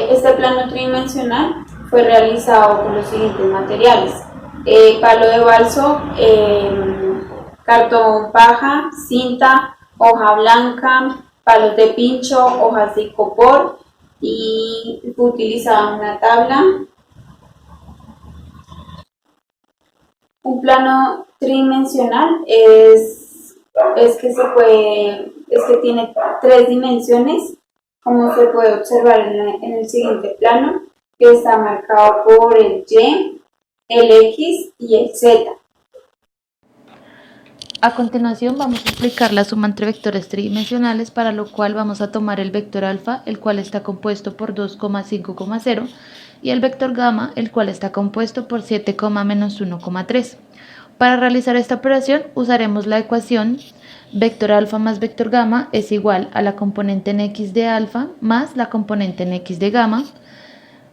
Este plano tridimensional fue realizado con los siguientes materiales: palo de balso, cartón paja, cinta, hoja blanca, palos de pincho, hojas de icopor, y fue utilizada una tabla. Un plano tridimensional es que tiene 3 dimensiones, como se puede observar en el siguiente plano, que está marcado por el Y, el X y el Z. A continuación vamos a explicar la suma entre vectores tridimensionales, para lo cual vamos a tomar el vector alfa, el cual está compuesto por 2,5,0, y el vector gamma, el cual está compuesto por 7, menos 1,3. Para realizar esta operación usaremos la ecuación vector alfa más vector gamma es igual a la componente en x de alfa más la componente en x de gamma,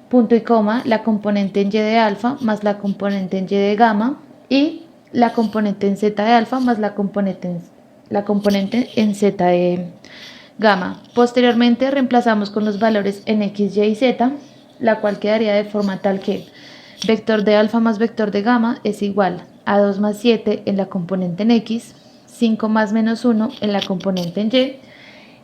punto y coma, la componente en y de alfa más la componente en y de gamma, y la componente en z de alfa más la componente en z de gamma. Posteriormente reemplazamos con los valores en x, y z, la cual quedaría de forma tal que vector de alfa más vector de gamma es igual a 2 más 7 en la componente en x, 5 más menos 1 en la componente en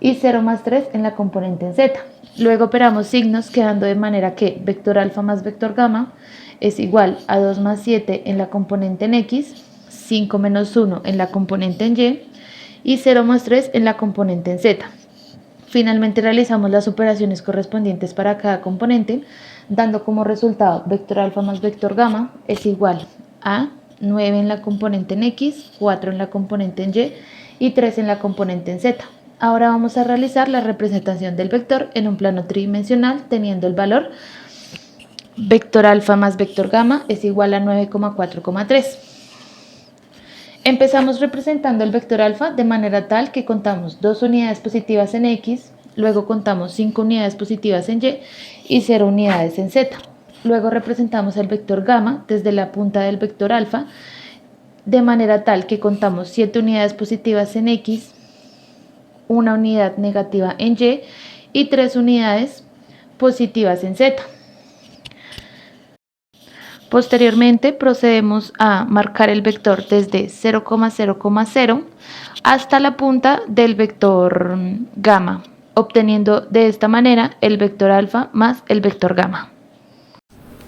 y 0 más 3 en la componente en z. Luego operamos signos, quedando de manera que vector alfa más vector gamma es igual a 2 más 7 en la componente en x, 5 menos 1 en la componente en y 0 más 3 en la componente en z. Finalmente realizamos las operaciones correspondientes para cada componente, dando como resultado vector alfa más vector gamma es igual a 9 en la componente en x, 4 en la componente en y 3 en la componente en z. Ahora vamos a realizar la representación del vector en un plano tridimensional, teniendo el valor vector alfa más vector gamma es igual a 9,4,3. Empezamos representando el vector alfa de manera tal que contamos 2 unidades positivas en x, luego contamos 5 unidades positivas en y 0 unidades en z. Luego representamos el vector gamma desde la punta del vector alfa de manera tal que contamos 7 unidades positivas en x, 1 unidad negativa en y 3 unidades positivas en z. Posteriormente procedemos a marcar el vector desde 0,0,0 hasta la punta del vector gamma, obteniendo de esta manera el vector alfa más el vector gamma.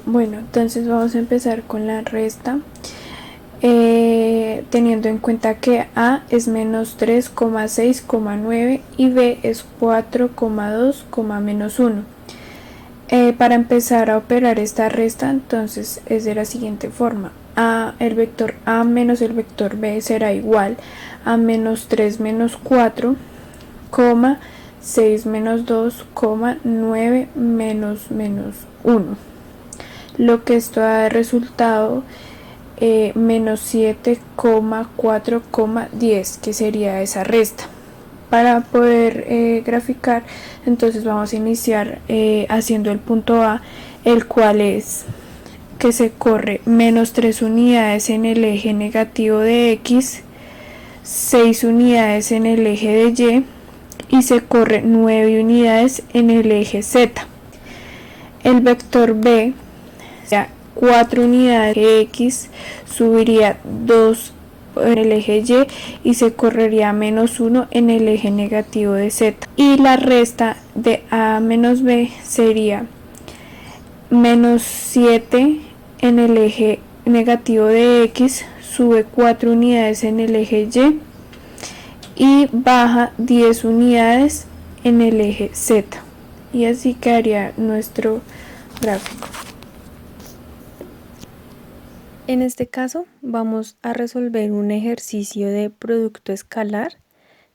Bueno, entonces vamos a empezar con la resta, teniendo en cuenta que A es menos 3,6,9 y B es 4,2, menos 1. Para empezar a operar esta resta, entonces es de la siguiente forma: el vector A menos el vector B será igual a menos 3 menos 4, 6 menos 2, 9 menos 1. Lo que esto da de resultado menos 7,4,10, que sería esa resta. Para poder graficar, entonces vamos a iniciar haciendo el punto A, el cual es que se corre menos 3 unidades en el eje negativo de X, 6 unidades en el eje de Y se corre 9 unidades en el eje Z. El vector B, o sea, 4 unidades de X, subiría 2 en el eje Y se correría menos 1 en el eje negativo de Z. Y la resta de A menos B sería menos 7 en el eje negativo de X sube 4 unidades en el eje Y baja 10 unidades en el eje Z. Y así quedaría nuestro gráfico. En este caso vamos a resolver un ejercicio de producto escalar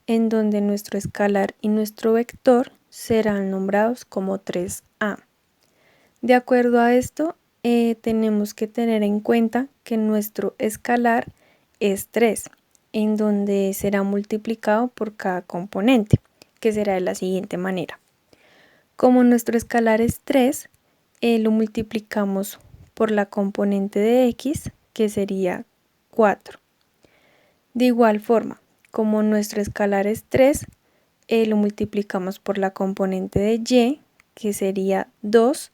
en donde nuestro escalar y nuestro vector serán nombrados como 3A. De acuerdo a esto, tenemos que tener en cuenta que nuestro escalar es 3, en donde será multiplicado por cada componente, que será de la siguiente manera. Como nuestro escalar es 3, lo multiplicamos por la componente de X, que sería 4. De igual forma, como nuestro escalar es 3, lo multiplicamos por la componente de Y, que sería 2,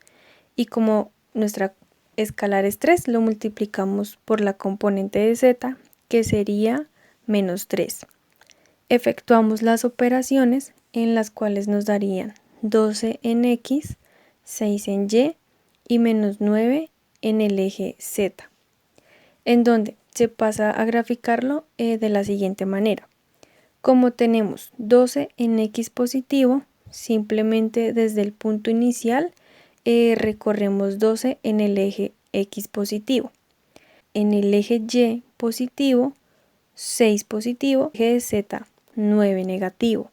y como nuestra escalar es 3, lo multiplicamos por la componente de Z, que sería menos 3. Efectuamos las operaciones en las cuales nos darían 12 en X, 6 en Y y menos 9 en el eje Z, en donde se pasa a graficarlo de la siguiente manera. Como tenemos 12 en X positivo, simplemente desde el punto inicial recorremos 12 en el eje X positivo. En el eje Y positivo, 6 positivo, eje Z, 9 negativo.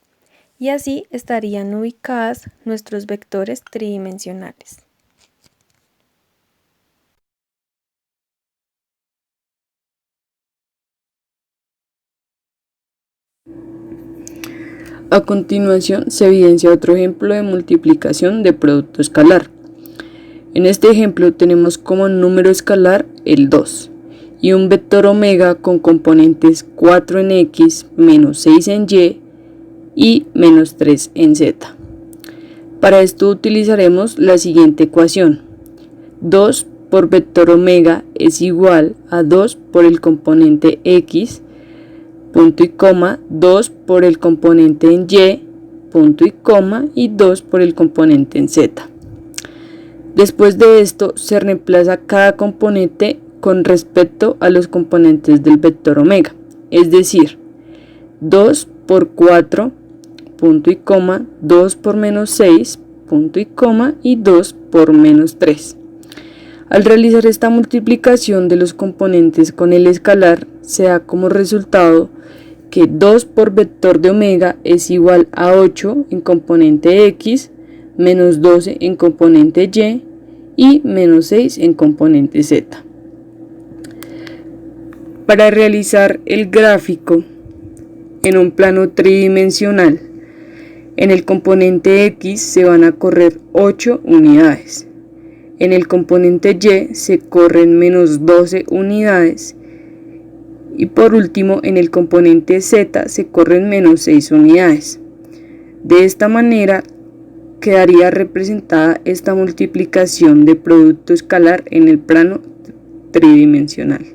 Y así estarían ubicadas nuestros vectores tridimensionales. A continuación se evidencia otro ejemplo de multiplicación de producto escalar. En este ejemplo tenemos como número escalar el 2 y un vector omega con componentes 4 en X, menos 6 en Y menos 3 en Z. Para esto utilizaremos la siguiente ecuación. 2 por vector omega es igual a 2 por el componente X, punto y coma, 2 por el componente en Y, punto y coma, y 2 por el componente en Z. Después de esto se reemplaza cada componente con respecto a los componentes del vector omega, es decir, 2 por 4, punto y coma, 2 por menos 6, punto y coma, y 2 por menos 3. Al realizar esta multiplicación de los componentes con el escalar, se da como resultado que 2 por vector de omega es igual a 8 en componente X, menos 12 en componente Y menos 6 en componente Z. Para realizar el gráfico en un plano tridimensional, en el componente X se van a correr 8 unidades. En el componente Y se corren menos 12 unidades. Y por último, en el componente Z se corren menos 6 unidades. De esta manera quedaría representada esta multiplicación de producto escalar en el plano tridimensional.